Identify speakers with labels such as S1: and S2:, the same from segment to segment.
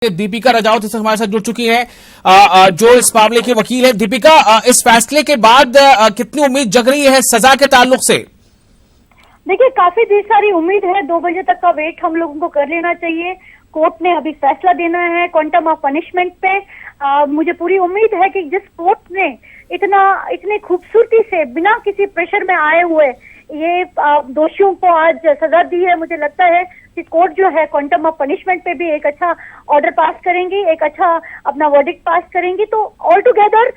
S1: दीपिका राजावत हमारे साथ जुड़ चुकी हैं जो इस मामले की वकील है। दीपिका, इस फैसले के बाद कितनी उम्मीद जग रही है सजा के ताल्लुक से?
S2: देखिए, काफी ढेर सारी उम्मीद है। 2 बजे तक का वेट हम लोगों को कर लेना चाहिए। कोर्ट ने अभी फैसला देना है क्वांटम ऑफ पनिशमेंट पे। मुझे पूरी उम्मीद है कि जिस कोर्ट ने इतनी खूबसूरती से बिना किसी प्रेशर में आए हुए ये दोषियों को आज सजा दी है, मुझे लगता है कि कोर्ट जो है क्वांटम ऑफ पनिशमेंट पे भी एक अच्छा ऑर्डर पास करेंगी, एक अच्छा अपना वर्डिक्ट पास करेंगी। तो ऑल टुगेदर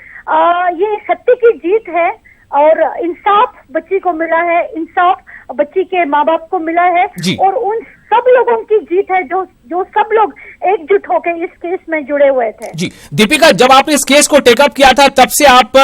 S2: ये सत्य की जीत है और इंसाफ बच्ची को मिला है, इंसाफ बच्ची के माँ बाप को मिला है और उन सब लोगों की जीत है जो सब लोग एकजुट होकर इस केस में जुड़े हुए थे।
S1: जी दीपिका, जब आपने इस केस को टेकअप किया था तब से आप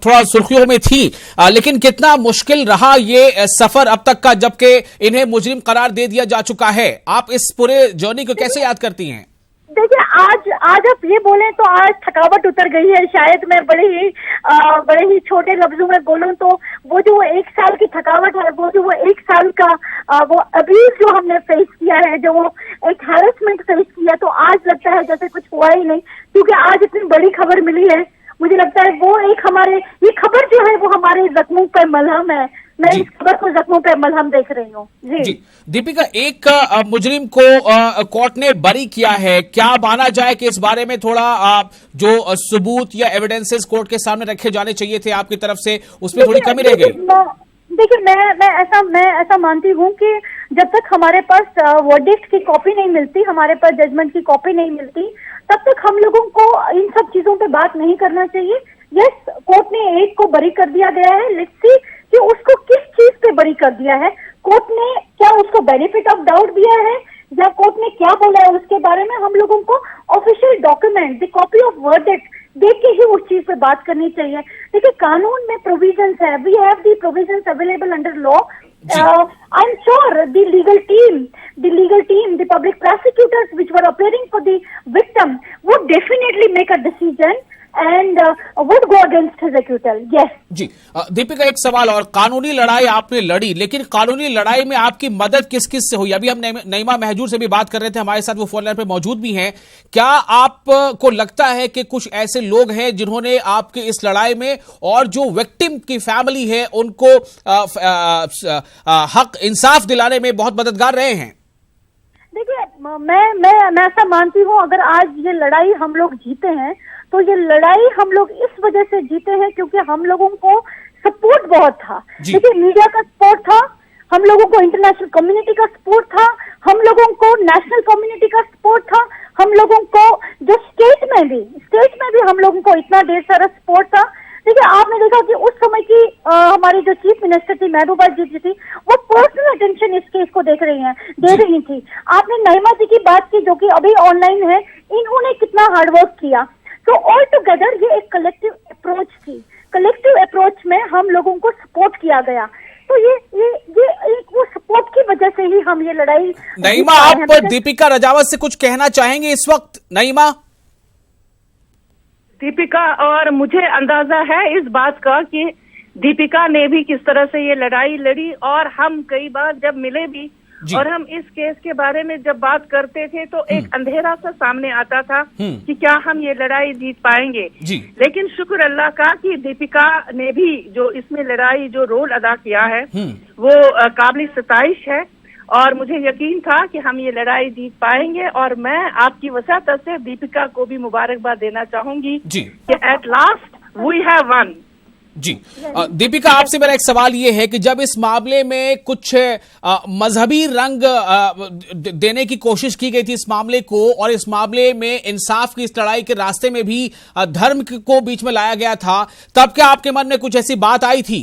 S1: थोड़ा सुर्खियों में थी, लेकिन कितना मुश्किल रहा ये सफर अब तक का, जबकि इन्हें मुजरिम करार दे दिया जा चुका है। आप इस पूरे जर्नी को कैसे याद करती हैं?
S2: देखिए, आज आप ये बोलें तो आज थकावट उतर गई है। शायद मैं बड़े ही छोटे लफ्जों में बोलूं तो वो जो 1 साल की थकावट है, वो जो 1 साल का वो अब्यूज जो हमने फेस किया है, जो वो एक हैरेसमेंट फेस किया, तो आज लगता है जैसे कुछ हुआ ही नहीं। क्योंकि आज इतनी बड़ी खबर मिली है, मुझे लगता है वो एक ये खबर जो है वो हमारे जख्मों पर मलहम है। मैं इस खबर को जख्मों पे मलहम देख रही हूँ। जी
S1: दीपिका, एक मुजरिम को कोर्ट ने बरी किया है, क्या माना जाए कि इस बारे में थोड़ा जो सबूत या एविडेंसेस कोर्ट के सामने रखे जाने चाहिए थे आपकी तरफ से, उसमें थोड़ी कमी रह गई?
S2: देखिए, मैं ऐसा मानती हूँ कि जब तक हमारे पास वर्डिक्ट की कॉपी नहीं मिलती, हमारे पास जजमेंट की कॉपी नहीं मिलती, तब तक हम लोगों को इन सब चीजों पे बात नहीं करना चाहिए। यस, कोर्ट ने एक को बरी कर दिया गया है। लेट्स सी कि उसको किस चीज पे बरी कर दिया है। कोर्ट ने क्या उसको बेनिफिट ऑफ डाउट दिया है या कोर्ट ने क्या बोला है उसके बारे में हम लोगों को official document, the copy of verdict देख के ही उस चीज पे बात करनी चाहिए। देखिए, कानून में प्रोविजंस है, we have the provisions available under law. I am sure the legal team, the public prosecutors which were appearing for the victim would definitely make a decision and would go against his acquittal. Yes.
S1: जी दीपिका, एक सवाल और। कानूनी लड़ाई आपने लड़ी, लेकिन कानूनी लड़ाई में आपकी मदद किस किस से हुई? अभी हम नईमा महजूर से भी बात कर रहे थे, हमारे साथ वो फोन लाइन पे मौजूद भी हैं। क्या आपको लगता है कि कुछ ऐसे लोग हैं जिन्होंने आपके इस लड़ाई में और जो विक्टिम की फैमिली है उनको हक इंसाफ दिलाने में बहुत मददगार रहे हैं?
S2: देखिए, मैं ऐसा मानती हूँ, अगर आज ये लड़ाई हम लोग जीते हैं तो ये लड़ाई हम लोग इस वजह से जीते हैं क्योंकि हम लोगों को सपोर्ट बहुत था। देखिए, मीडिया का सपोर्ट था, हम लोगों को इंटरनेशनल कम्युनिटी का सपोर्ट था, हम लोगों को नेशनल कम्युनिटी का सपोर्ट था, हम लोगों को जो स्टेट में भी हम लोगों को इतना ढेर सारा सपोर्ट था। देखिए, आपने देखा कि उस समय की हमारी जो चीफ मिनिस्टर थी महबूबा जी थी, वो पर्सनल अटेंशन इस केस को दे रही थी। आपने नईमा जी की बात की जो कि अभी ऑनलाइन है, इन्होंने कितना हार्डवर्क किया। तो ऑल टुगेदर ये एक कलेक्टिव अप्रोच थी। कलेक्टिव अप्रोच में हम लोगों को सपोर्ट किया गया। तो ये एक वो सपोर्ट की वजह से ही हम ये लड़ाई।
S1: नईमा, आप दीपिका राजावत से कुछ कहना चाहेंगे इस वक्त? नईमा,
S3: दीपिका, और मुझे अंदाजा है इस बात का कि दीपिका ने भी किस तरह से ये लड़ाई लड़ी, और हम कई बार जब मिले भी और हम इस केस के बारे में जब बात करते थे तो एक अंधेरा सा सामने आता था कि क्या हम ये लड़ाई जीत पाएंगे। लेकिन शुक्र अल्लाह का कि दीपिका ने भी जो इसमें लड़ाई जो रोल अदा किया है वो काबिल सताइश है, और मुझे यकीन था कि हम ये लड़ाई जीत पाएंगे। और मैं आपकी वसात से दीपिका को भी मुबारकबाद देना चाहूंगी कि at last we have won.
S1: जी दीपिका, आपसे मेरा एक सवाल ये है कि जब इस मामले में कुछ मजहबी रंग देने की कोशिश की गई थी इस मामले को, और इस मामले में इंसाफ की इस लड़ाई के रास्ते में भी धर्म को बीच में लाया गया था, तब क्या आपके मन में कुछ ऐसी बात आई थी?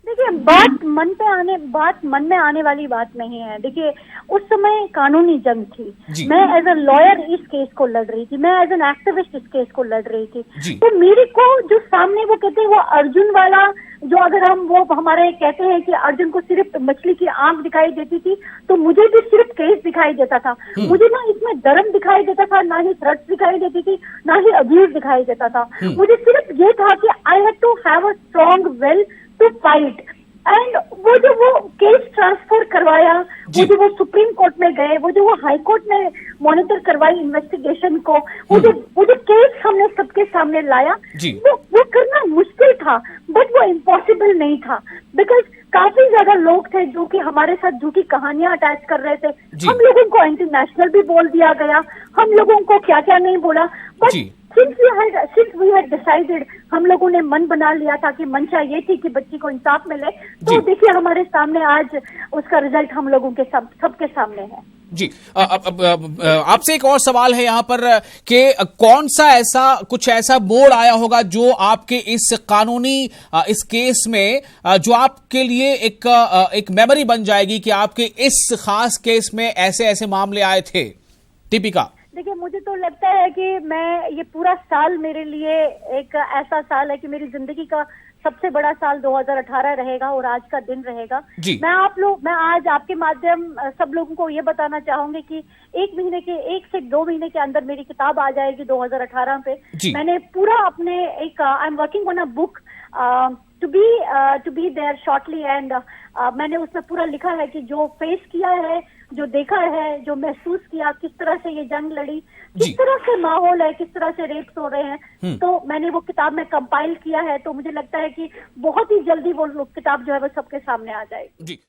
S2: देखिए, बात मन में आने वाली बात नहीं है। देखिए, उस समय कानूनी जंग थी। मैं एज अ लॉयर इस केस को लड़ रही थी, मैं एज एन एक्टिविस्ट इस केस को लड़ रही थी। तो मेरे को जो सामने वो कहते हैं वो अर्जुन वाला, जो अगर हम वो हमारे कहते हैं कि अर्जुन को सिर्फ मछली की आंख दिखाई देती थी, तो मुझे भी सिर्फ केस दिखाई देता था। मुझे ना इसमें धर्म दिखाई देता था, ना ही थ्रेट्स दिखाई देती थी, ना ही अब्यूज दिखाई देता था। मुझे सिर्फ ये था कि I have to have a strong will to fight. And वो केस ट्रांसफर करवाया, वो सुप्रीम कोर्ट में गए, वो हाई कोर्ट में मॉनिटर करवाई इन्वेस्टिगेशन को, वो जो केस हमने सबके सामने लाया, वो करना मुश्किल था, बट वो इम्पॉसिबल नहीं था, बिकॉज काफी ज्यादा लोग थे जो कि हमारे साथ झूठी कहानियां अटैच कर रहे थे। हम लोगों को इंटरनेशनल भी बोल दिया गया, हम लोगों को क्या क्या नहीं बोला, but since we had decided, हम लोगों ने मन बना लिया था कि मंशा ये थी कि बच्ची को इंसाफ मिले, तो देखिए हमारे सामने आज उसका रिजल्ट हम लोगों के सबके सामने है।
S1: जी, आपसे एक और सवाल है यहाँ पर कि कौन सा कुछ ऐसा मोड़ आया होगा जो आपके इस कानूनी इस केस में जो आपके लिए एक मेमोरी बन जाएगी कि आपके इस खास केस में ऐसे ऐसे मामले आए थे? दीपिका,
S2: देखिए मुझे तो लगता है कि ये पूरा साल मेरे लिए एक ऐसा साल है कि मेरी जिंदगी का सबसे बड़ा साल 2018 रहेगा और आज का दिन रहेगा। मैं आज आपके माध्यम सब लोगों को ये बताना चाहूंगी कि 1 से 2 महीने के अंदर मेरी किताब आ जाएगी 2018 पे। मैंने पूरा अपने I am working on a book to be there shortly, and मैंने उसमें पूरा लिखा है कि जो फेस किया है, जो देखा है, जो महसूस किया, किस तरह से ये जंग लड़ी, किस तरह से माहौल है, किस तरह से रेप्स हो रहे हैं, तो मैंने वो किताब में कंपाइल किया है। तो मुझे लगता है कि बहुत ही जल्दी वो किताब जो है वो सबके सामने आ जाएगी।